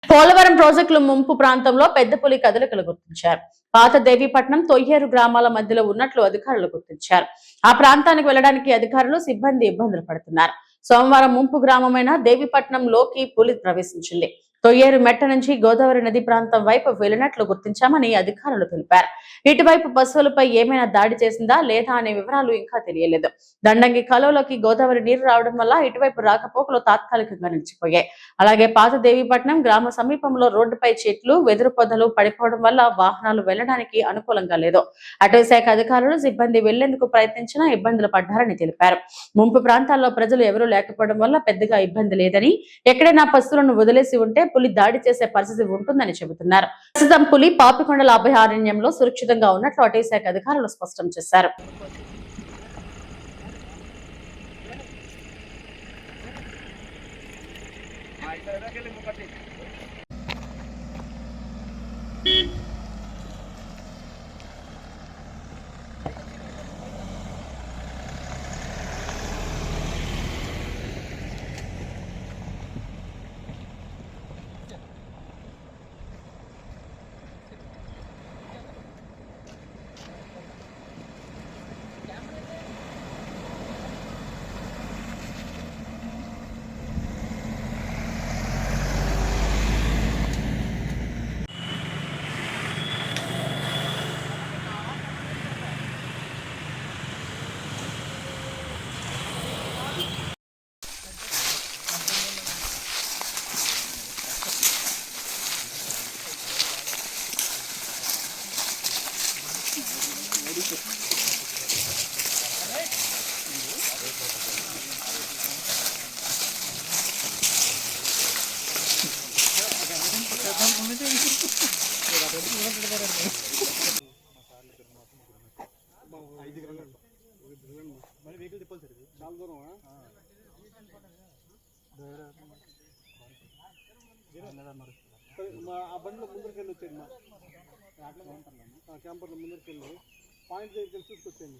పోలవరం ప్రాజెక్టుల ముంపు ప్రాంతంలో పెద్ద పులి కదలికలు గుర్తించారు. పాత దేవీపట్నం, తొయ్యేరు గ్రామాల మధ్యలో ఉన్నట్లు అధికారులు గుర్తించారు. ఆ ప్రాంతానికి వెళ్లడానికి అధికారులు, సిబ్బంది ఇబ్బందులు పడుతున్నారు. సోమవారం ముంపు గ్రామమైన దేవీపట్నంలోకి పులి ప్రవేశించింది. తొయ్యేరు మెట్ట నుంచి గోదావరి నది ప్రాంతం వైపు వెళ్లినట్లు గుర్తించామని అధికారులు తెలిపారు. ఇటువైపు పశువులపై ఏమైనా దాడి చేసిందా లేదా అనే వివరాలు ఇంకా తెలియలేదు. దండంగి కాలువలోకి గోదావరి నీరు రావడం వల్ల ఇటువైపు రాకపోకలు తాత్కాలికంగా నిలిచిపోయాయి. అలాగే పాత దేవీపట్నం గ్రామ సమీపంలో రోడ్డుపై చెట్లు, వెదురు పొదలు పడిపోవడం వల్ల వాహనాలు వెళ్లడానికి అనుకూలంగా లేదు. అటవీ శాఖ అధికారులు, సిబ్బంది వెళ్లేందుకు ప్రయత్నించినా ఇబ్బందులు పడ్డారని తెలిపారు. ముంపు ప్రాంతాల్లో ప్రజలు ఎవరూ లేకపోవడం వల్ల పెద్దగా ఇబ్బంది లేదని, ఎక్కడైనా పశువులను వదిలేసి ఉంటే పులి దాడి చేసే పరిస్థితి ఉంటుందని చెబుతున్నారు. ప్రస్తుతం పులి పాపికొండల అభయారణ్యంలో సురక్షితంగా ఉన్నట్లు అటవీ శాఖ అధికారులు స్పష్టం చేశారు. ఆ బండిలో ముందరికెళ్ళి వచ్చేయండి. మా క్యాంపర్లో ముందరికెళ్ళి పాయింట్ దగ్గరికి చూసుకొచ్చేయండి.